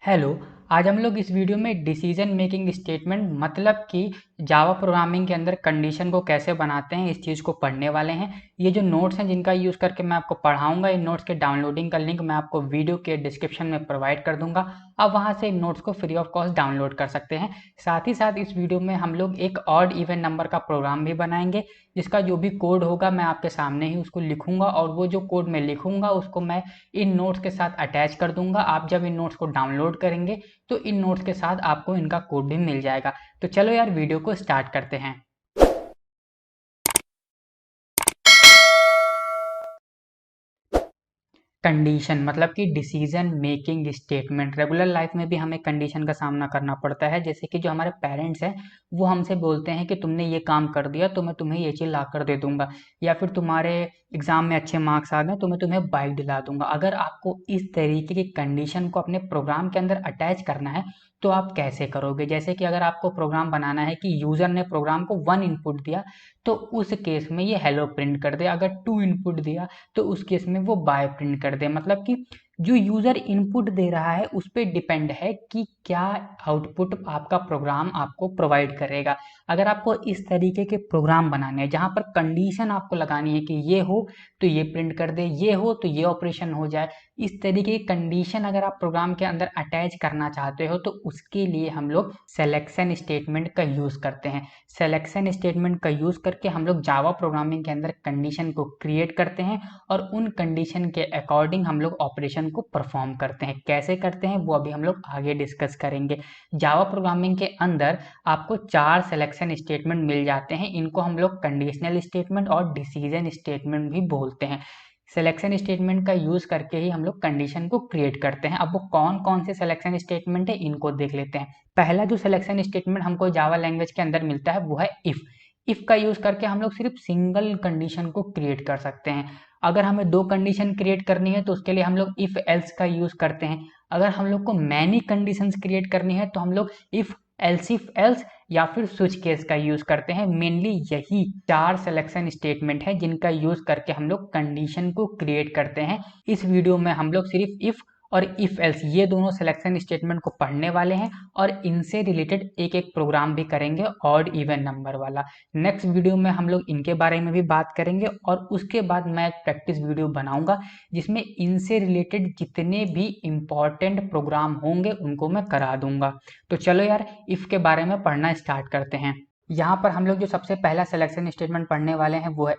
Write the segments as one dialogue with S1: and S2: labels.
S1: Hello. आज हम लोग इस वीडियो में डिसीजन मेकिंग स्टेटमेंट मतलब कि जावा प्रोग्रामिंग के अंदर कंडीशन को कैसे बनाते हैं इस चीज़ को पढ़ने वाले हैं। ये जो नोट्स हैं जिनका यूज़ करके मैं आपको पढ़ाऊंगा, इन नोट्स के डाउनलोडिंग का लिंक मैं आपको वीडियो के डिस्क्रिप्शन में प्रोवाइड कर दूंगा। आप वहां से इन नोट्स को फ्री ऑफ कॉस्ट डाउनलोड कर सकते हैं। साथ ही साथ इस वीडियो में हम लोग एक ऑड इवन नंबर का प्रोग्राम भी बनाएंगे, जिसका जो भी कोड होगा मैं आपके सामने ही उसको लिखूंगा और वो जो कोड मैं लिखूंगा उसको मैं इन नोट्स के साथ अटैच कर दूंगा। आप जब इन नोट्स को डाउनलोड करेंगे तो इन नोट्स के साथ आपको इनका कोड भी मिल जाएगा। तो चलो यार वीडियो को स्टार्ट करते हैं। कंडीशन मतलब कि decision making statement. Regular life में भी हमें कंडीशन का सामना करना पड़ता है, जैसे कि जो हमारे पेरेंट्स हैं वो हमसे बोलते हैं कि तुमने ये काम कर दिया तो मैं तुम्हें ये चीज़ ला कर दे दूंगा, या फिर तुम्हारे एग्जाम में अच्छे मार्क्स आ गए तो मैं तुम्हें बाइक दिला दूंगा। अगर आपको इस तरीके की कंडीशन को अपने प्रोग्राम के अंदर अटैच करना है तो आप कैसे करोगे? जैसे कि अगर आपको प्रोग्राम बनाना है कि यूजर ने प्रोग्राम को 1 इनपुट दिया तो उस केस में ये हेलो प्रिंट कर दे, अगर 2 इनपुट दिया तो उस केस में वो बाय प्रिंट कर दे। मतलब कि जो यूजर इनपुट दे रहा है उस पर डिपेंड है कि क्या आउटपुट आपका प्रोग्राम आपको प्रोवाइड करेगा। अगर आपको इस तरीके के प्रोग्राम बनाने हैं जहां पर कंडीशन आपको लगानी है कि ये हो तो ये प्रिंट कर दे, ये हो तो ये ऑपरेशन हो जाए, इस तरीके की कंडीशन अगर आप प्रोग्राम के अंदर अटैच करना चाहते हो तो उसके लिए हम लोग सिलेक्शन स्टेटमेंट का यूज करते हैं। सिलेक्शन स्टेटमेंट का यूज करके हम लोग जावा प्रोग्रामिंग के अंदर कंडीशन को क्रिएट करते हैं और उन कंडीशन के अकॉर्डिंग हम लोग ऑपरेशन को परफॉर्म करते हैं। कैसे करते हैं वो अभी हम लोग आगे डिस्कस करेंगे। जावा प्रोग्रामिंग के अंदर आपको 4 सिलेक्शन स्टेटमेंट मिल जाते हैं, इनको हम लोग कंडीशनल स्टेटमेंट और डिसीजन स्टेटमेंट भी बोलते हैं। सिलेक्शन स्टेटमेंट का यूज करके ही हम लोग कंडीशन को क्रिएट करते हैं। अब वो कौन कौन से सिलेक्शन स्टेटमेंट है इनको देख लेते हैं। पहला जो सिलेक्शन स्टेटमेंट हमको जावा लैंग्वेज के अंदर मिलता है वो है इफ का यूज करके हम लोग सिर्फ सिंगल कंडीशन को क्रिएट कर सकते हैं। अगर हमें 2 कंडीशन क्रिएट करनी है तो उसके लिए हम लोग इफ एल्स का यूज करते हैं। अगर हम लोग को मैनी कंडीशंस क्रिएट करनी है तो हम लोग इफ एल्स या फिर स्विच केस का यूज करते हैं। मेनली यही 4 सिलेक्शन स्टेटमेंट है जिनका यूज करके हम लोग कंडीशन को क्रिएट करते हैं। इस वीडियो में हम लोग सिर्फ इफ और इफ एल्स ये दोनों सिलेक्शन स्टेटमेंट को पढ़ने वाले हैं और इनसे रिलेटेड एक एक प्रोग्राम भी करेंगे ऑड इवन नंबर वाला। नेक्स्ट वीडियो में हम लोग इनके बारे में भी बात करेंगे और उसके बाद मैं एक प्रैक्टिस वीडियो बनाऊंगा जिसमें इनसे रिलेटेड जितने भी इंपॉर्टेंट प्रोग्राम होंगे उनको मैं करा दूंगा। तो चलो यार इफ के बारे में पढ़ना स्टार्ट करते हैं। यहाँ पर हम लोग जो सबसे पहला सिलेक्शन स्टेटमेंट पढ़ने वाले हैं वो है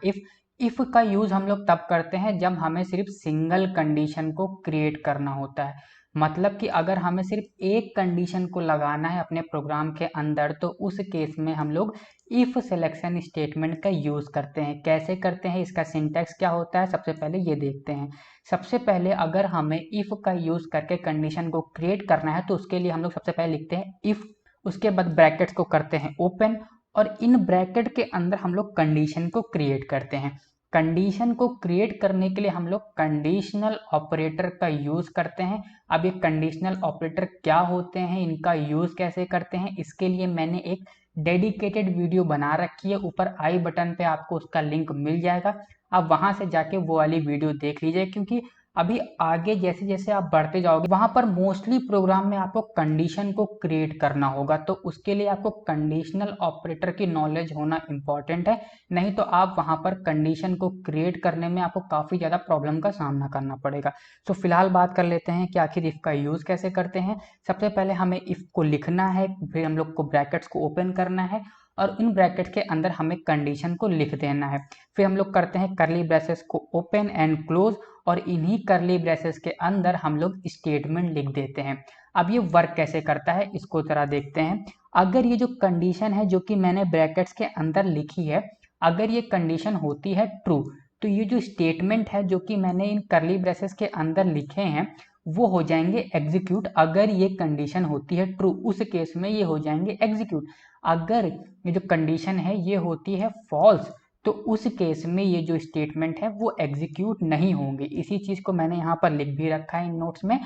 S1: इफ का यूज हम लोग तब करते हैं जब हमें सिर्फ सिंगल कंडीशन को क्रिएट करना होता है। मतलब कि अगर हमें सिर्फ एक कंडीशन को लगाना है अपने प्रोग्राम के अंदर तो उस केस में हम लोग इफ सिलेक्शन स्टेटमेंट का यूज करते हैं। कैसे करते हैं, इसका सिंटैक्स क्या होता है, सबसे पहले ये देखते हैं। सबसे पहले अगर हमें इफ का यूज करके कंडीशन को क्रिएट करना है तो उसके लिए हम लोग सबसे पहले लिखते हैं इफ, उसके बाद ब्रैकेट्स को करते हैं ओपन और इन ब्रैकेट के अंदर हम लोग कंडीशन को क्रिएट करते हैं। कंडीशन को क्रिएट करने के लिए हम लोग कंडीशनल ऑपरेटर का यूज करते हैं। अब ये कंडीशनल ऑपरेटर क्या होते हैं, इनका यूज कैसे करते हैं, इसके लिए मैंने एक डेडिकेटेड वीडियो बना रखी है। ऊपर आई बटन पे आपको उसका लिंक मिल जाएगा, आप वहां से जाके वो वाली वीडियो देख लीजिए, क्योंकि अभी आगे जैसे जैसे आप बढ़ते जाओगे वहां पर मोस्टली प्रोग्राम में आपको कंडीशन को क्रिएट करना होगा, तो उसके लिए आपको कंडीशनल ऑपरेटर की नॉलेज होना इंपॉर्टेंट है। नहीं तो आप वहां पर कंडीशन को क्रिएट करने में आपको काफी ज्यादा प्रॉब्लम का सामना करना पड़ेगा। तो फिलहाल बात कर लेते हैं कि आखिर इफ का यूज कैसे करते हैं। सबसे पहले हमें इफ को लिखना है, फिर हम लोग को ब्रैकेट्स को ओपन करना है और इन ब्रैकेट के अंदर हमें कंडीशन को लिख देना है। फिर हम लोग करते हैं करली ब्रेसेस को ओपन एंड क्लोज और इन्हीं करली ब्रेसेस के अंदर हम लोग स्टेटमेंट लिख देते हैं। अब ये वर्क कैसे करता है इसको जरा देखते हैं। अगर ये जो कंडीशन है जो कि मैंने ब्रैकेट्स के अंदर लिखी है, अगर ये कंडीशन होती है ट्रू तो ये जो स्टेटमेंट है जो कि मैंने इन करली ब्रेसेस के अंदर लिखे हैं वो हो जाएंगे एग्जीक्यूट। अगर ये कंडीशन होती है ट्रू उस केस में ये हो जाएंगे एग्जीक्यूट। अगर ये जो कंडीशन है ये होती है फॉल्स तो उस केस में ये जो स्टेटमेंट है वो एग्जीक्यूट नहीं होंगे। इसी चीज को मैंने यहाँ पर लिख भी रखा है इन नोट्स में।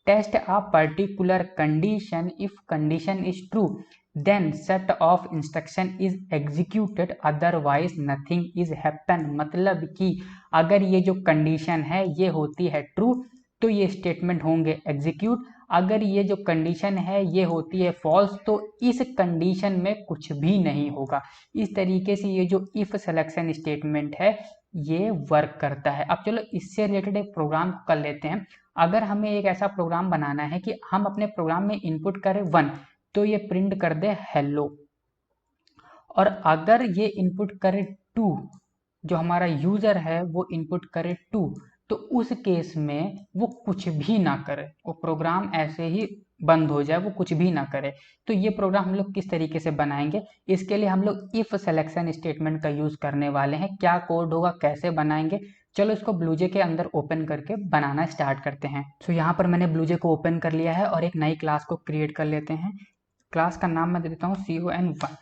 S1: Test a particular condition, if condition is true then set of instruction is executed otherwise nothing is happen. मतलब कि अगर ये जो कंडीशन है ये होती है ट्रू तो ये स्टेटमेंट होंगे एग्जीक्यूट, अगर ये जो कंडीशन है ये होती है फॉल्स तो इस कंडीशन में कुछ भी नहीं होगा। इस तरीके से ये जो इफ सिलेक्शन स्टेटमेंट है ये वर्क करता है। अब चलो इससे रिलेटेड एक प्रोग्राम कर लेते हैं। अगर हमें एक ऐसा प्रोग्राम बनाना है कि हम अपने प्रोग्राम में इनपुट करें 1 तो ये प्रिंट कर दे हेलो, और अगर ये इनपुट करे 2, जो हमारा यूजर है वो इनपुट करे 2, तो उस केस में वो कुछ भी ना करे, वो प्रोग्राम ऐसे ही बंद हो जाए, वो कुछ भी ना करे। तो ये प्रोग्राम हम लोग किस तरीके से बनाएंगे, इसके लिए हम लोग इफ सिलेक्शन स्टेटमेंट का यूज करने वाले हैं। क्या कोड होगा, कैसे बनाएंगे, चलो इसको ब्लूजे के अंदर ओपन करके बनाना स्टार्ट करते हैं। तो यहाँ पर मैंने ब्लूजे को ओपन कर लिया है और एक नई क्लास को क्रिएट कर लेते हैं। क्लास का नाम मैं दे देता हूँ con1।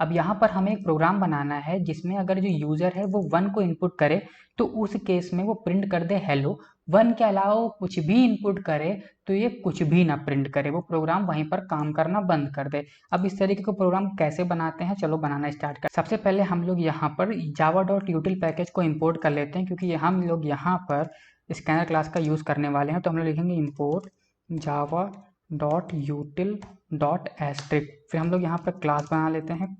S1: अब यहाँ पर हमें एक प्रोग्राम बनाना है जिसमें अगर जो यूजर है वो 1 को इनपुट करे तो उस केस में वो प्रिंट कर दे हेलो। 1 के अलावा वो कुछ भी इनपुट करे तो ये कुछ भी ना प्रिंट करे, वो प्रोग्राम वहीं पर काम करना बंद कर दे। अब इस तरीके का प्रोग्राम कैसे बनाते हैं, चलो बनाना स्टार्ट कर। सबसे पहले हम लोग यहाँ पर java.util पैकेज को इम्पोर्ट कर लेते हैं, क्योंकि हम लोग यहाँ पर स्कैनर क्लास का यूज़ करने वाले हैं। तो हम लोग लिखेंगे इम्पोर्ट java.util.asterisk। फिर हम लोग यहाँ पर क्लास बना लेते हैं,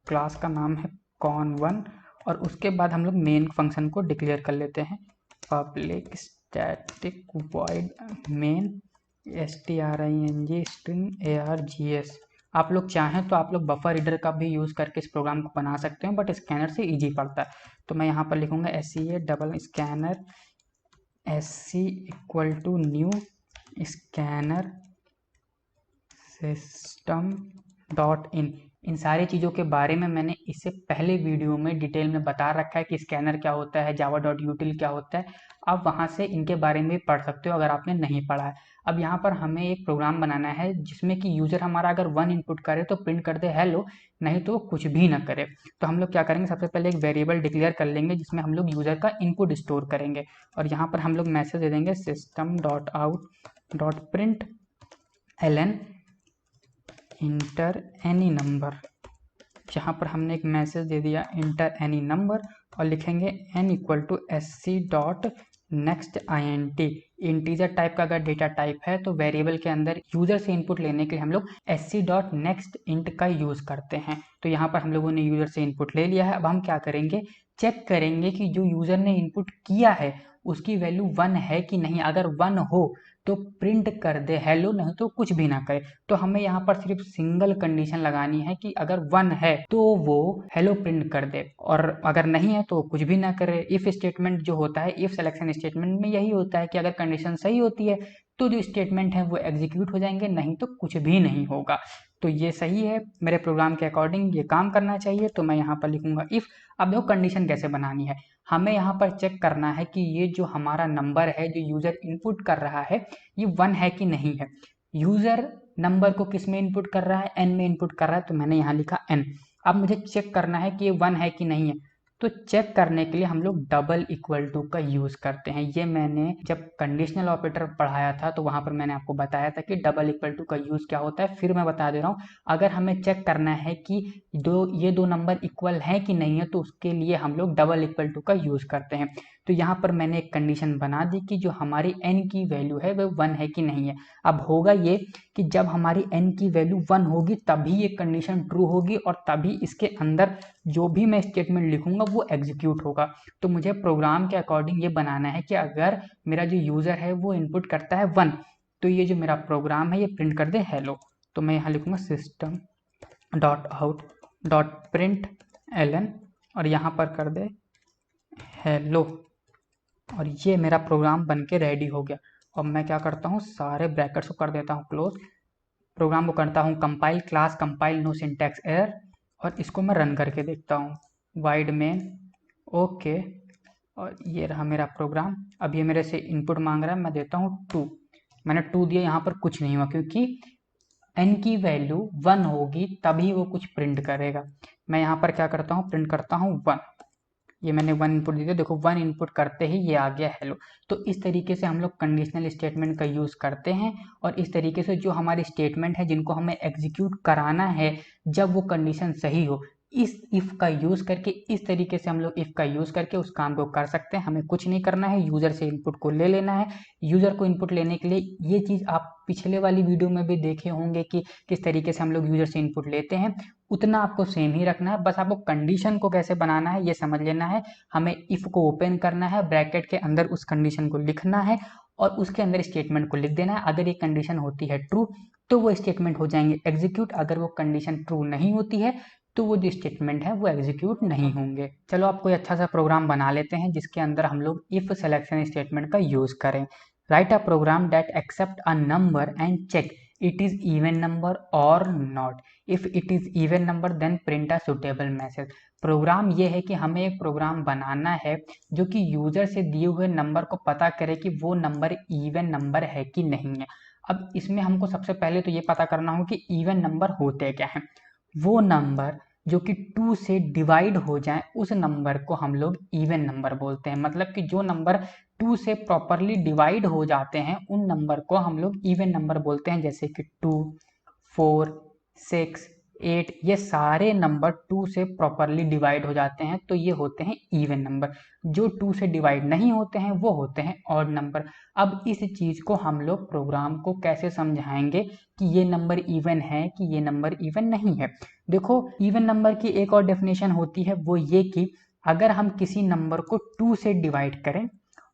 S1: क्लास का नाम है con1, और उसके बाद हम लोग मेन फंक्शन को डिक्लेयर कर लेते हैं public static void main string string args। आप लोग चाहें तो आप लोग बफर रीडर का भी यूज़ करके इस प्रोग्राम को बना सकते हैं, बट स्कैनर से इजी पड़ता है। तो मैं यहाँ पर लिखूंगा SCA double scanner SC = new scanner system.in। इन सारी चीज़ों के बारे में मैंने इससे पहले वीडियो में डिटेल में बता रखा है कि स्कैनर क्या होता है, java.util क्या होता है। आप वहाँ से इनके बारे में पढ़ सकते हो अगर आपने नहीं पढ़ा है। अब यहाँ पर हमें एक प्रोग्राम बनाना है जिसमें कि यूज़र हमारा अगर 1 इनपुट करे तो प्रिंट कर दे हेलो, नहीं तो कुछ भी ना करे। तो हम लोग क्या करेंगे, सबसे पहले एक वेरिएबल डिक्लेयर कर लेंगे जिसमें हम लोग यूज़र का इनपुट स्टोर करेंगे, और यहाँ पर हम लोग मैसेज दे देंगे system.out.println इंटर एनी नंबर। जहाँ पर हमने एक मैसेज दे दिया इंटर एनी नंबर, और लिखेंगे n = sc.nextInt। इंटीजर टाइप का अगर डेटा टाइप है तो वेरिएबल के अंदर यूजर से इनपुट लेने के लिए हम लोग sc.nextInt का यूज करते हैं। तो यहाँ पर हम लोगों ने यूजर से इनपुट ले लिया है। अब हम क्या करेंगे, चेक करेंगे कि जो यूजर ने इनपुट किया है उसकी वैल्यू 1 है कि नहीं। अगर 1 हो तो प्रिंट कर दे हेलो, नहीं तो कुछ भी ना करे। तो हमें यहाँ पर सिर्फ सिंगल कंडीशन लगानी है कि अगर 1 है तो वो हेलो प्रिंट कर दे, और अगर नहीं है तो कुछ भी ना करे। इफ स्टेटमेंट जो होता है, इफ सिलेक्शन स्टेटमेंट में यही होता है कि अगर कंडीशन सही होती है तो जो स्टेटमेंट है वो एग्जीक्यूट हो जाएंगे, नहीं तो कुछ भी नहीं होगा। तो ये सही है, मेरे प्रोग्राम के अकॉर्डिंग ये काम करना चाहिए। तो मैं यहाँ पर लिखूंगा इफ। अब देखो कंडीशन कैसे बनानी है, हमें यहाँ पर चेक करना है कि ये जो हमारा नंबर है जो यूजर इनपुट कर रहा है ये 1 है कि नहीं है। यूजर नंबर को किस में इनपुट कर रहा है, n में इनपुट कर रहा है, तो मैंने यहाँ लिखा n। अब मुझे चेक करना है कि ये 1 है कि नहीं है, तो चेक करने के लिए हम लोग डबल इक्वल टू का यूज करते हैं। ये मैंने जब कंडीशनल ऑपरेटर पढ़ाया था तो वहां पर मैंने आपको बताया था कि डबल इक्वल टू का यूज क्या होता है। फिर मैं बता दे रहा हूँ, अगर हमें चेक करना है कि ये दो नंबर इक्वल हैं कि नहीं है तो उसके लिए हम लोग डबल इक्वल टू का यूज करते हैं। तो यहाँ पर मैंने एक कंडीशन बना दी कि जो हमारी n की वैल्यू है वह 1 है कि नहीं है। अब होगा ये कि जब हमारी n की वैल्यू 1 होगी तभी ये कंडीशन ट्रू होगी, और तभी इसके अंदर जो भी मैं स्टेटमेंट लिखूंगा वो एग्जीक्यूट होगा। तो मुझे प्रोग्राम के अकॉर्डिंग ये बनाना है कि अगर मेरा जो यूजर है वो इनपुट करता है 1 तो ये जो मेरा प्रोग्राम है ये प्रिंट कर दे हेलो। तो मैं यहाँ लिखूंगा system.out.println और यहाँ पर कर दे हेलो, और ये मेरा प्रोग्राम बन के रेडी हो गया। अब मैं क्या करता हूँ, सारे ब्रैकेट्स को कर देता हूँ क्लोज, प्रोग्राम को करता हूँ compile, class compile no syntax error, और इसको मैं रन करके देखता हूँ वाइड मेन ओके। और ये रहा मेरा प्रोग्राम। अब ये मेरे से इनपुट मांग रहा है, मैं देता हूँ 2। मैंने 2 दिया, यहाँ पर कुछ नहीं हुआ क्योंकि n की वैल्यू 1 होगी तभी वो कुछ प्रिंट करेगा। मैं यहाँ पर क्या करता हूँ, प्रिंट करता हूँ 1। ये मैंने 1 इनपुट दिया, देखो 1 इनपुट करते ही ये आ गया हेलो। तो इस तरीके से हम लोग कंडीशनल स्टेटमेंट का यूज़ करते हैं, और इस तरीके से जो हमारी स्टेटमेंट है जिनको हमें एग्जीक्यूट कराना है जब वो कंडीशन सही हो, इस इफ का यूज करके, इस तरीके से हम लोग इफ का यूज करके उस काम को कर सकते हैं। हमें कुछ नहीं करना है, यूजर से इनपुट को ले लेना है। यूजर को इनपुट लेने के लिए ये चीज आप पिछले वाली वीडियो में भी देखे होंगे कि किस तरीके से हम लोग यूजर से इनपुट लेते हैं, उतना आपको सेम ही रखना है। बस आपको कंडीशन को कैसे बनाना है ये समझ लेना है। हमें इफ को ओपन करना है, ब्रैकेट के अंदर उस कंडीशन को लिखना है और उसके अंदर स्टेटमेंट को लिख देना है। अगर ये कंडीशन होती है ट्रू तो वो स्टेटमेंट हो जाएंगे एग्जीक्यूट, अगर वो कंडीशन ट्रू नहीं होती है तो वो जो स्टेटमेंट है वो एग्जीक्यूट नहीं होंगे। चलो आप कोई अच्छा सा प्रोग्राम बना लेते हैं जिसके अंदर हम लोग इफ सिलेक्शन स्टेटमेंट का यूज करें। Write a program that accept a number and check it is even number और not. If it is even number then print a suitable message. Program ये है कि हमें एक प्रोग्राम बनाना है जो कि यूजर से दिए हुए नंबर को पता करे कि वो नंबर इवन नंबर है कि नहीं है। अब इसमें हमको सबसे पहले तो ये पता करना हो कि इवन नंबर होते क्या हैं। वो नंबर जो कि 2 से डिवाइड हो जाए उस नंबर को हम लोग इवन नंबर बोलते हैं। मतलब कि जो नंबर 2 से प्रॉपरली डिवाइड हो जाते हैं उन नंबर को हम लोग इवन नंबर बोलते हैं। जैसे कि 2, 4, 6, 8 ये सारे नंबर 2 से प्रॉपरली डिवाइड हो जाते हैं तो ये होते हैं इवन नंबर। जो 2 से डिवाइड नहीं होते हैं वो होते हैं ऑड नंबर। अब इस चीज को हम लोग प्रोग्राम को कैसे समझाएंगे कि ये नंबर इवन है कि ये नंबर इवन नहीं है। देखो, इवन नंबर की एक और डेफिनेशन होती है, वो ये कि अगर हम किसी नंबर को 2 से डिवाइड करें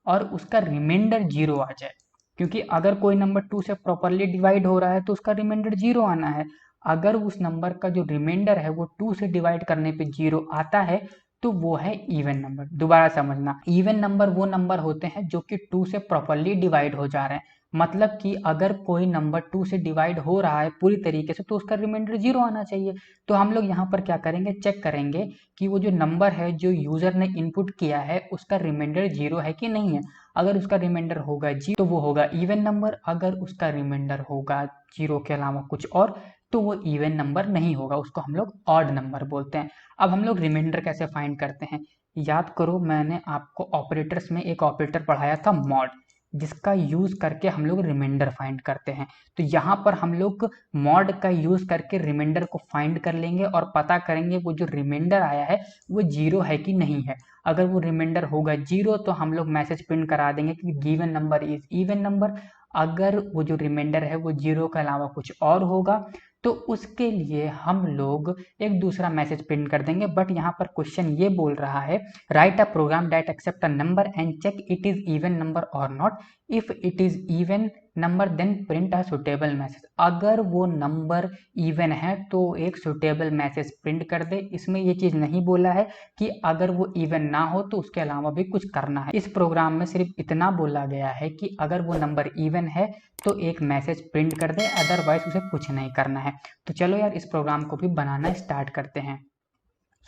S1: और उसका रिमाइंडर 0 आ जाए, क्योंकि अगर कोई नंबर 2 से प्रॉपरली डिवाइड हो रहा है तो उसका रिमाइंडर 0 आना है। अगर उस नंबर का जो रिमाइंडर है वो 2 से डिवाइड करने पे 0 आता है तो वो है इवन नंबर। दोबारा समझना, इवन नंबर वो नंबर होते हैं जो कि 2 से प्रॉपरली डिवाइड हो जा रहे हैं। मतलब कि अगर कोई नंबर 2 से डिवाइड हो रहा है पूरी तरीके से तो उसका रिमाइंडर 0 आना चाहिए। तो हम लोग यहाँ पर क्या करेंगे, चेक करेंगे कि वो जो नंबर है जो यूजर ने इनपुट किया है उसका रिमाइंडर 0 है कि नहीं है। अगर उसका रिमाइंडर होगा 0 तो वो होगा इवन नंबर, अगर उसका रिमाइंडर होगा 0 के अलावा कुछ और तो वो इवन नंबर नहीं होगा, उसको हम लोग ऑड नंबर बोलते हैं। अब हम लोग रिमाइंडर कैसे फाइंड करते हैं, याद करो मैंने आपको ऑपरेटर्स में एक ऑपरेटर पढ़ाया था मॉड, जिसका यूज करके हम लोग रिमाइंडर फाइंड करते हैं। तो यहाँ पर हम लोग मॉड का यूज करके रिमाइंडर को फाइंड कर लेंगे और पता करेंगे वो जो रिमाइंडर आया है वो 0 है कि नहीं है। अगर वो रिमाइंडर होगा 0 तो हम लोग मैसेज प्रिंट करा देंगे कि given number is even number. अगर वो जो रिमाइंडर है वो 0 के अलावा कुछ और होगा तो उसके लिए हम लोग एक दूसरा मैसेज प्रिंट कर देंगे। बट यहाँ पर क्वेश्चन ये बोल रहा है, write a program that accept a number and check it is even number और not. If it is even number then print a suitable message. अगर वो नंबर इवन है तो एक सुटेबल मैसेज प्रिंट कर दे। इसमें ये चीज नहीं बोला है कि अगर वो इवन ना हो तो उसके अलावा भी कुछ करना है। इस प्रोग्राम में सिर्फ इतना बोला गया है कि अगर वो नंबर इवन है तो एक मैसेज प्रिंट कर दे, अदरवाइज उसे कुछ नहीं करना है। तो चलो यार इस प्रोग्राम को भी बनाना स्टार्ट करते हैं।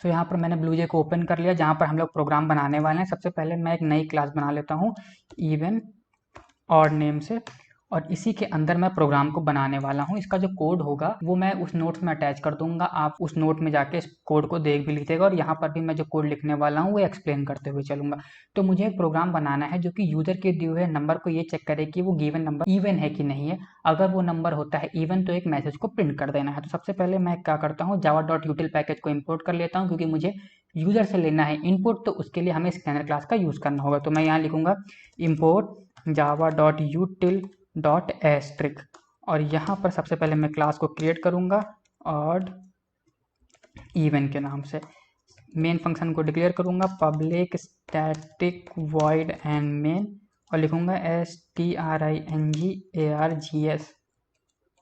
S1: सो यहाँ पर मैंने ब्लूजे को ओपन कर लिया जहाँ पर हम लोग प्रोग्राम बनाने वाले हैं। सबसे पहले मैं एक नई क्लास बना लेता हूँ इवन ऑड नेम से, और इसी के अंदर मैं प्रोग्राम को बनाने वाला हूँ। इसका जो कोड होगा वो मैं उस नोट्स में अटैच कर दूंगा, आप उस नोट में जाके इस कोड को देख भी लीजिएगा और यहाँ पर भी मैं जो कोड लिखने वाला हूँ वो एक्सप्लेन करते हुए चलूंगा। तो मुझे एक प्रोग्राम बनाना है जो कि यूजर के दिए हुए नंबर को ये चेक करे कि वो गिवन नंबर इवन है कि नहीं है। अगर वो नंबर होता है इवन तो एक मैसेज को प्रिंट कर देना है। तो सबसे पहले मैं क्या करता हूँ, java.util पैकेज को इम्पोर्ट कर लेता हूँ क्योंकि मुझे यूजर से लेना है इनपुट, तो उसके लिए हमें स्कैनर क्लास का यूज करना होगा। तो मैं यहाँ लिखूंगा इम्पोर्ट java.util डॉट एस्ट्रिक, और यहाँ पर सबसे पहले मैं क्लास को क्रिएट करूँगा ऑड इवन के नाम से। मेन फंक्शन को डिक्लेयर करूँगा public static void and main, और लिखूँगा stringargs,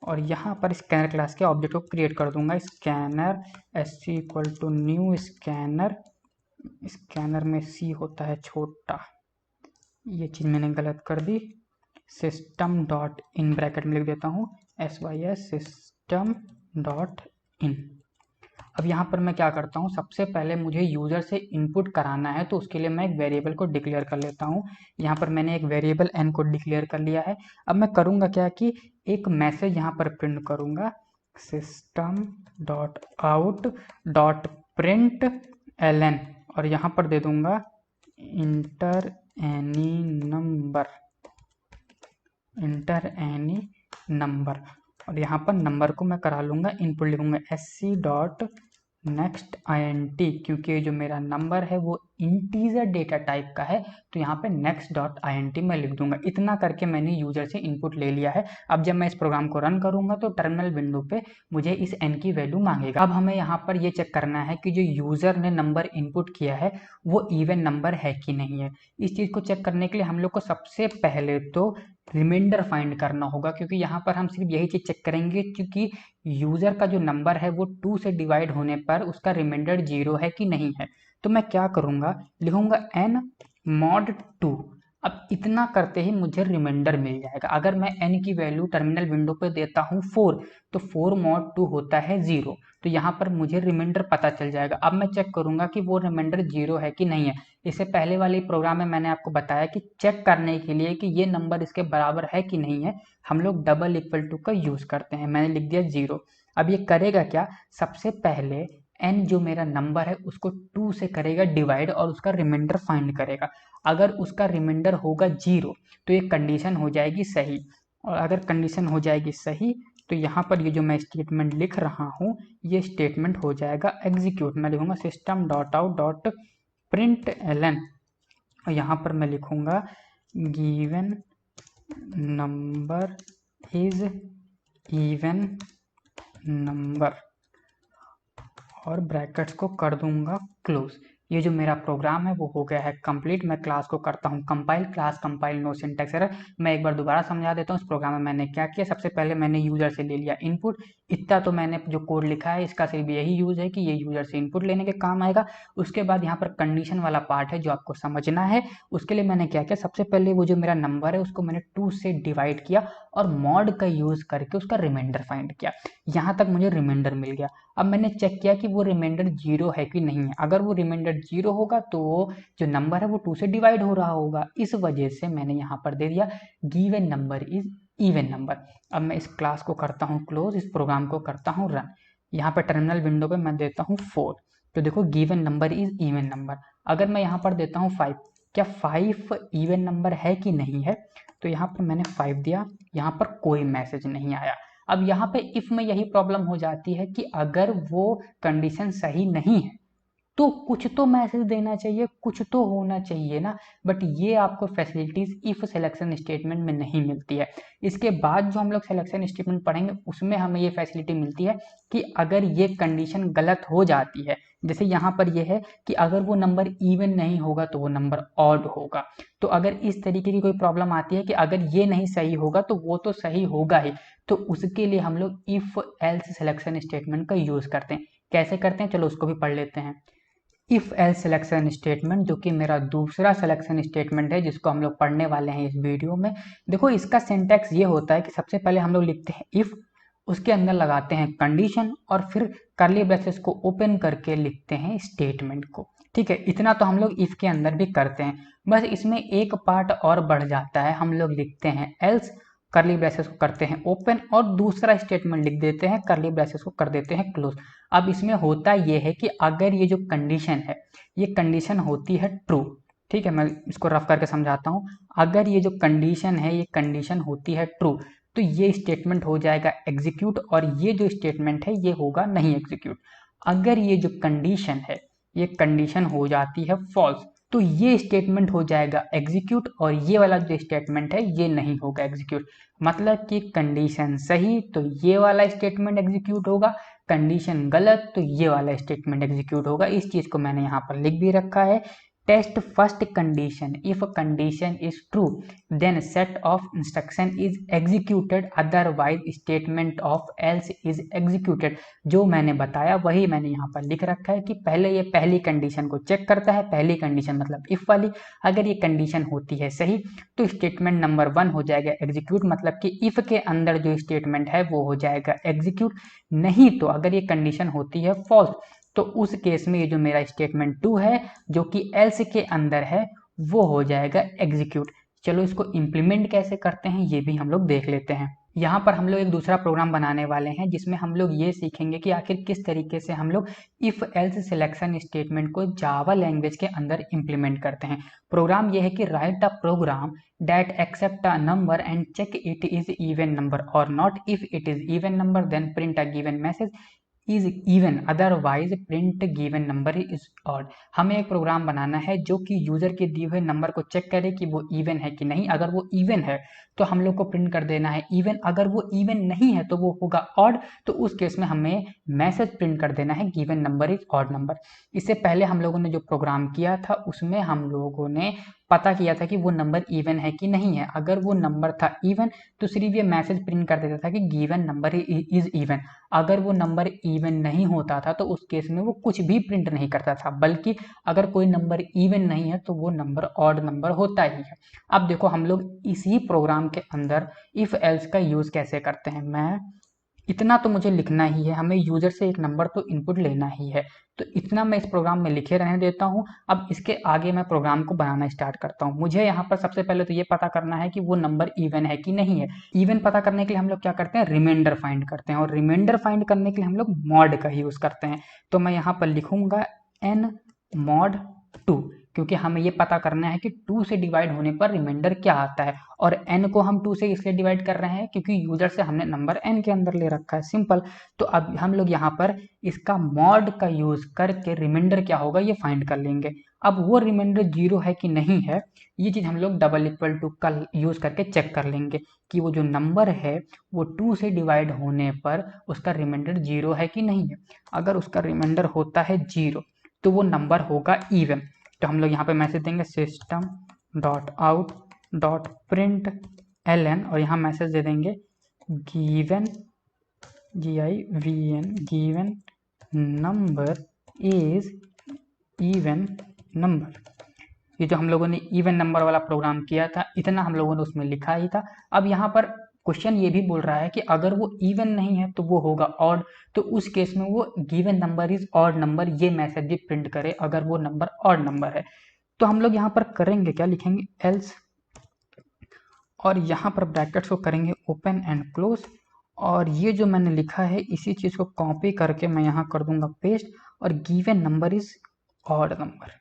S1: और यहाँ पर स्कैनर क्लास के ऑब्जेक्ट को क्रिएट कर दूंगा स्कैनर =न्यू स्कैनर। स्कैनर में सी होता है छोटा, ये चीज़ मैंने गलत कर दी। सिस्टम डॉट इन ब्रैकेट में लिख देता हूँ sys सिस्टम डॉट इन। अब यहाँ पर मैं क्या करता हूँ, सबसे पहले मुझे यूज़र से इनपुट कराना है तो उसके लिए मैं एक वेरिएबल को डिक्लेयर कर लेता हूँ। यहाँ पर मैंने एक वेरिएबल n को डिक्लेयर कर लिया है। अब मैं करूँगा क्या कि एक मैसेज यहाँ पर प्रिंट करूँगा system dot out dot print ln, और यहाँ पर दे दूँगा इंटर एनी नंबर, और यहाँ पर नंबर को मैं करा लूँगा इनपुट, लिखूँगा sc डॉट नेक्स्ट INT, क्योंकि जो मेरा नंबर है वो इंटीजर डेटा टाइप का है तो यहाँ पे नेक्स्ट डॉट INT मैं लिख दूंगा। इतना करके मैंने यूजर से इनपुट ले लिया है। अब जब मैं इस प्रोग्राम को रन करूंगा तो टर्मिनल विंडो पे मुझे इस n की वैल्यू मांगेगा। अब हमें यहाँ पर ये चेक करना है कि जो यूजर ने नंबर इनपुट किया है वो इवन नंबर है कि नहीं है। इस चीज को चेक करने के लिए हम लोग को सबसे पहले तो रिमाइंडर फाइंड करना होगा, क्योंकि यहाँ पर हम सिर्फ यही चीज चेक करेंगे क्योंकि यूजर का जो नंबर है वो 2 से डिवाइड होने पर उसका रिमाइंडर 0 है कि नहीं है। तो मैं क्या करूंगा, लिखूंगा n mod 2। अब इतना करते ही मुझे रिमाइंडर मिल जाएगा। अगर मैं n की वैल्यू टर्मिनल विंडो पे देता हूँ 4, तो 4 mod 2 होता है 0। तो यहाँ पर मुझे रिमाइंडर पता चल जाएगा। अब मैं चेक करूंगा कि वो रिमाइंडर 0 है कि नहीं है। इससे पहले वाले प्रोग्राम में मैंने आपको बताया कि चेक करने के लिए कि ये नंबर इसके बराबर है कि नहीं है, हम लोग डबल इक्वल टू का यूज करते हैं। मैंने लिख दिया 0। अब ये करेगा क्या, सबसे पहले n जो मेरा नंबर है उसको 2 से करेगा डिवाइड और उसका रिमाइंडर फाइंड करेगा। अगर उसका रिमाइंडर होगा 0 तो ये कंडीशन हो जाएगी सही, और अगर कंडीशन हो जाएगी सही तो यहाँ पर ये जो मैं स्टेटमेंट लिख रहा हूँ ये स्टेटमेंट हो जाएगा एग्जीक्यूट। मैं लिखूंगा system dot out dot print ln, और यहाँ पर मैं लिखूंगा given number is even number और ब्रैकेट्स को कर दूंगा क्लोज। ये जो मेरा प्रोग्राम है वो हो गया है कंप्लीट। मैं क्लास को करता हूँ compile, class compile no syntax error. मैं एक बार दोबारा समझा देता हूँ इस प्रोग्राम में मैंने क्या किया। सबसे पहले मैंने यूजर से ले लिया इनपुट। इतना तो मैंने जो कोड लिखा है इसका सिर्फ यही यूज है कि ये यूजर से इनपुट लेने के काम आएगा। उसके बाद यहाँ पर कंडीशन वाला पार्ट है जो आपको समझना है। उसके लिए मैंने क्या किया, सबसे पहले वो जो मेरा नंबर है उसको मैंने 2 से डिवाइड किया और मॉड का यूज करके उसका रिमाइंडर फाइंड किया। यहाँ तक मुझे रिमाइंडर मिल गया। अब मैंने चेक किया कि वो रिमाइंडर 0 है कि नहीं है। अगर वो रिमाइंडर 0 होगा तो जो नंबर है वो 2 से डिवाइड हो रहा होगा। इस वजह से मैंने यहाँ पर दे दिया given number is even number. अब मैं इस क्लास को करता हूँ क्लोज, इस प्रोग्राम को करता हूँ रन। यहाँ पर टर्मिनल विंडो पे मैं देता हूँ 4, तो देखो given number is even number. अगर मैं यहाँ पर देता हूँ 5, क्या 5 इवन नंबर है कि नहीं है, तो यहाँ पर मैंने 5 दिया, यहाँ पर कोई मैसेज नहीं आया। अब यहाँ पे इफ में यही प्रॉब्लम हो जाती है कि अगर वो कंडीशन सही नहीं है तो कुछ तो मैसेज देना चाहिए, कुछ तो होना चाहिए ना। बट ये आपको फैसिलिटीज इफ सिलेक्शन स्टेटमेंट में नहीं मिलती है। इसके बाद जो हम लोग सिलेक्शन स्टेटमेंट पढ़ेंगे उसमें हमें ये फैसिलिटी मिलती है कि अगर ये कंडीशन गलत हो जाती है, जैसे यहाँ पर ये है कि अगर वो नंबर इवन नहीं होगा तो वो नंबर ऑड होगा। तो अगर इस तरीके की कोई प्रॉब्लम आती है कि अगर ये नहीं सही होगा तो वो तो सही होगा ही, तो उसके लिए हम लोग इफ एल्स सिलेक्शन स्टेटमेंट का यूज करते हैं। कैसे करते हैं चलो उसको भी पढ़ लेते हैं। इफ एल्स सिलेक्शन स्टेटमेंट, जो कि मेरा दूसरा सिलेक्शन स्टेटमेंट है जिसको हम लोग पढ़ने वाले हैं इस वीडियो में। देखो इसका सिंटैक्स ये होता है कि सबसे पहले हम लोग लिखते हैं इफ, उसके अंदर लगाते हैं कंडीशन और फिर कर्ली ब्रेसेस को ओपन करके लिखते हैं स्टेटमेंट को। ठीक है, इतना तो हम लोग इफ के अंदर भी करते हैं। बस इसमें एक पार्ट और बढ़ जाता है, हम लोग लिखते हैं एल्स, कर्ली ब्रेसेस को करते हैं ओपन और दूसरा स्टेटमेंट लिख देते हैं, कर्ली ब्रेसेस को कर देते हैं क्लोज। अब इसमें होता यह है कि अगर ये जो कंडीशन है ये कंडीशन होती है ट्रू, ठीक है मैं इसको रफ करके समझाता हूँ। अगर ये जो कंडीशन है ये कंडीशन होती है ट्रू तो ये स्टेटमेंट हो जाएगा एग्जीक्यूट, और ये जो स्टेटमेंट है ये होगा नहीं एग्जीक्यूट। अगर ये जो कंडीशन है ये कंडीशन हो जाती है फॉल्स तो ये स्टेटमेंट हो जाएगा एग्जीक्यूट, और ये वाला जो स्टेटमेंट है ये नहीं होगा एग्जीक्यूट। मतलब कि कंडीशन सही तो ये वाला स्टेटमेंट एग्जीक्यूट होगा, कंडीशन गलत तो ये वाला स्टेटमेंट एग्जीक्यूट होगा। इस चीज को मैंने यहाँ पर लिख भी रखा है। Test first condition, if condition is true then set of instruction is executed, otherwise statement of else is executed. जो मैंने बताया वही मैंने यहाँ पर लिख रखा है कि पहले ये पहली कंडीशन को चेक करता है, पहली कंडीशन मतलब इफ वाली। अगर ये कंडीशन होती है सही तो स्टेटमेंट नंबर 1 हो जाएगा एग्जीक्यूट, मतलब कि इफ के अंदर जो स्टेटमेंट है वो हो जाएगा एग्जीक्यूट। नहीं तो अगर ये कंडीशन होती है फॉल्स तो उस केस में ये जो मेरा स्टेटमेंट 2 है जो कि एल्स के अंदर है वो हो जाएगा एग्जीक्यूट। चलो इसको इम्प्लीमेंट कैसे करते हैं ये भी हम लोग देख लेते हैं। यहाँ पर हम लोग एक दूसरा प्रोग्राम बनाने वाले हैं जिसमें हम लोग ये सीखेंगे कि आखिर किस तरीके से हम लोग इफ एल्स सिलेक्शन स्टेटमेंट को जावा लैंग्वेज के अंदर इम्प्लीमेंट करते हैं। प्रोग्राम ये है कि write a program that accept a number and check it is even number or not. If it is even number then print a given message. Is even otherwise print given number is odd. हमें एक programme बनाना है जो कि user के दिए हुए number को check करे कि वो इवन है कि नहीं। अगर वो इवन है तो हम लोग को प्रिंट कर देना है इवन, अगर वो इवन नहीं है तो वो होगा ऑड, तो उस केस में हमें मैसेज प्रिंट कर देना है given number is odd number. इससे पहले हम लोगों ने जो प्रोग्राम किया था उसमें हम लोगों ने पता किया था कि वो नंबर इवन है कि नहीं है। अगर वो नंबर था इवन तो सिर्फ ये मैसेज प्रिंट कर देता था कि गिवन नंबर इज इवन। अगर वो नंबर इवन नहीं होता था तो उस केस में वो कुछ भी प्रिंट नहीं करता था, बल्कि अगर कोई नंबर इवन नहीं है तो वो नंबर ऑड नंबर होता ही है। अब देखो हम लोग इसी प्रोग्राम के अंदर इफ एल्स का यूज कैसे करते हैं। मैं इतना तो मुझे लिखना ही है, हमें यूजर से एक नंबर तो इनपुट लेना ही है, तो इतना मैं इस प्रोग्राम में लिखे रहने देता हूँ। अब इसके आगे मैं प्रोग्राम को बनाना स्टार्ट करता हूँ। मुझे यहाँ पर सबसे पहले तो ये पता करना है कि वो नंबर इवन है कि नहीं है। इवन पता करने के लिए हम लोग क्या करते हैं, रिमाइंडर फाइंड करते हैं, और रिमाइंडर फाइंड करने के लिए हम लोग मॉड का यूज करते हैं। तो मैं यहाँ पर लिखूंगा एन मॉड 2, क्योंकि हमें ये पता करना है कि 2 से डिवाइड होने पर रिमाइंडर क्या आता है। और n को हम 2 से इसलिए डिवाइड कर रहे हैं क्योंकि यूजर से हमने नंबर n के अंदर ले रखा है, सिंपल। तो अब हम लोग यहाँ पर इसका मॉड का यूज करके रिमाइंडर क्या होगा ये फाइंड कर लेंगे। अब वो रिमाइंडर 0 है कि नहीं है, ये चीज हम लोग डबल इक्वल टू का यूज करके चेक कर लेंगे कि वो जो नंबर है वो 2 से डिवाइड होने पर उसका रिमाइंडर 0 है कि नहीं है। अगर उसका रिमाइंडर होता है 0 तो वो नंबर होगा इवन। तो हम लोग यहाँ पे मैसेज देंगे system dot out dot print ln, और यहाँ मैसेज दे देंगे given given given number is even number. ये जो हम लोगों ने इवन नंबर वाला प्रोग्राम किया था इतना हम लोगों ने उसमें लिखा ही था। अब यहाँ पर क्वेश्चन ये भी बोल रहा है कि अगर वो इवन नहीं है तो वो होगा ऑड, तो उस केस में वो given number is odd number ये मैसेज भी प्रिंट करे अगर वो नंबर ऑड नंबर है। तो हम लोग यहाँ पर करेंगे क्या, लिखेंगे एल्स, और यहाँ पर ब्रैकेट्स को करेंगे ओपन एंड क्लोज, और ये जो मैंने लिखा है इसी चीज को कॉपी करके मैं यहाँ कर दूंगा पेस्ट, और given number is odd number.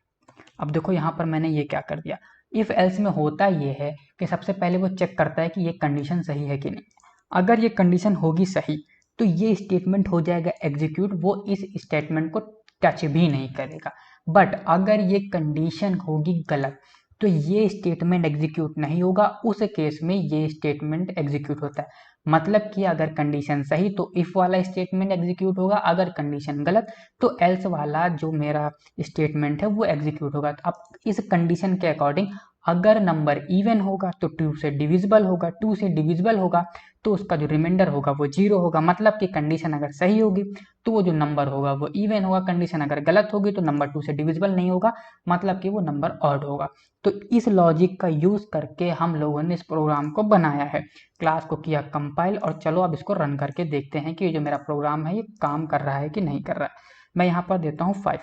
S1: अब देखो यहाँ पर मैंने ये क्या कर दिया, इफ एल्स में होता ये है कि सबसे पहले वो चेक करता है कि ये कंडीशन सही है कि नहीं। अगर ये कंडीशन होगी सही तो ये स्टेटमेंट हो जाएगा एग्जीक्यूट, वो इस स्टेटमेंट को टच भी नहीं करेगा। बट अगर ये कंडीशन होगी गलत तो ये स्टेटमेंट एग्जीक्यूट नहीं होगा, उस केस में ये स्टेटमेंट एग्जीक्यूट होता है। मतलब कि अगर कंडीशन सही तो इफ वाला स्टेटमेंट एग्जीक्यूट होगा, अगर कंडीशन गलत तो एल्स वाला जो मेरा स्टेटमेंट है वो एग्जीक्यूट होगा। अब इस कंडीशन के अकॉर्डिंग अगर नंबर इवन होगा तो 2 से डिविजिबल होगा, 2 से डिविजिबल होगा तो उसका जो रिमाइंडर होगा वो 0 होगा। मतलब कि कंडीशन अगर सही होगी तो वो जो नंबर होगा वो इवन होगा, कंडीशन अगर गलत होगी तो नंबर 2 से डिविजिबल नहीं होगा, मतलब कि वो नंबर ऑड होगा। तो इस लॉजिक का यूज करके हम लोगों ने इस प्रोग्राम को बनाया है, क्लास को किया कंपाइल, और चलो अब इसको रन करके देखते हैं कि ये जो मेरा प्रोग्राम है ये काम कर रहा है कि नहीं कर रहा है। मैं यहाँ पर देता हूँ 5।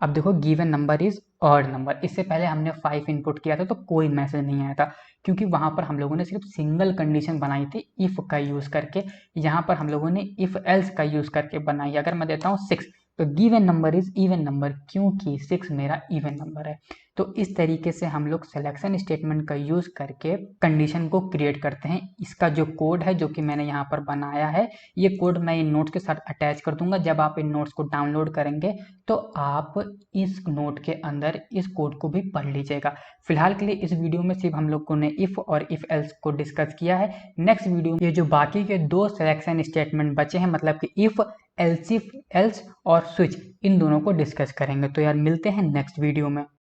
S1: अब देखो given number is odd number, इससे पहले हमने 5 इनपुट किया था तो कोई मैसेज नहीं आया था क्योंकि वहां पर हम लोगों ने सिर्फ सिंगल कंडीशन बनाई थी इफ का यूज करके। यहाँ पर हम लोगों ने इफ एल्स का यूज करके बनाई। अगर मैं देता हूँ 6 तो given number is even number, क्योंकि 6 मेरा इवन नंबर है। तो इस तरीके से हम लोग सिलेक्शन स्टेटमेंट का यूज करके कंडीशन को क्रिएट करते हैं। इसका जो कोड है जो कि मैंने यहाँ पर बनाया है, ये कोड मैं इन नोट्स के साथ अटैच कर दूंगा। जब आप इन नोट्स को डाउनलोड करेंगे तो आप इस नोट के अंदर इस कोड को भी पढ़ लीजिएगा। फिलहाल के लिए इस वीडियो में सिर्फ हम लोगों ने इफ और इफ एल्स को डिस्कस किया है। नेक्स्ट वीडियो में ये जो बाकी के 2 सिलेक्शन स्टेटमेंट बचे हैं, मतलब कि इफ एल्स और स्विच, इन दोनों को डिस्कस करेंगे। तो यार मिलते हैं नेक्स्ट वीडियो में।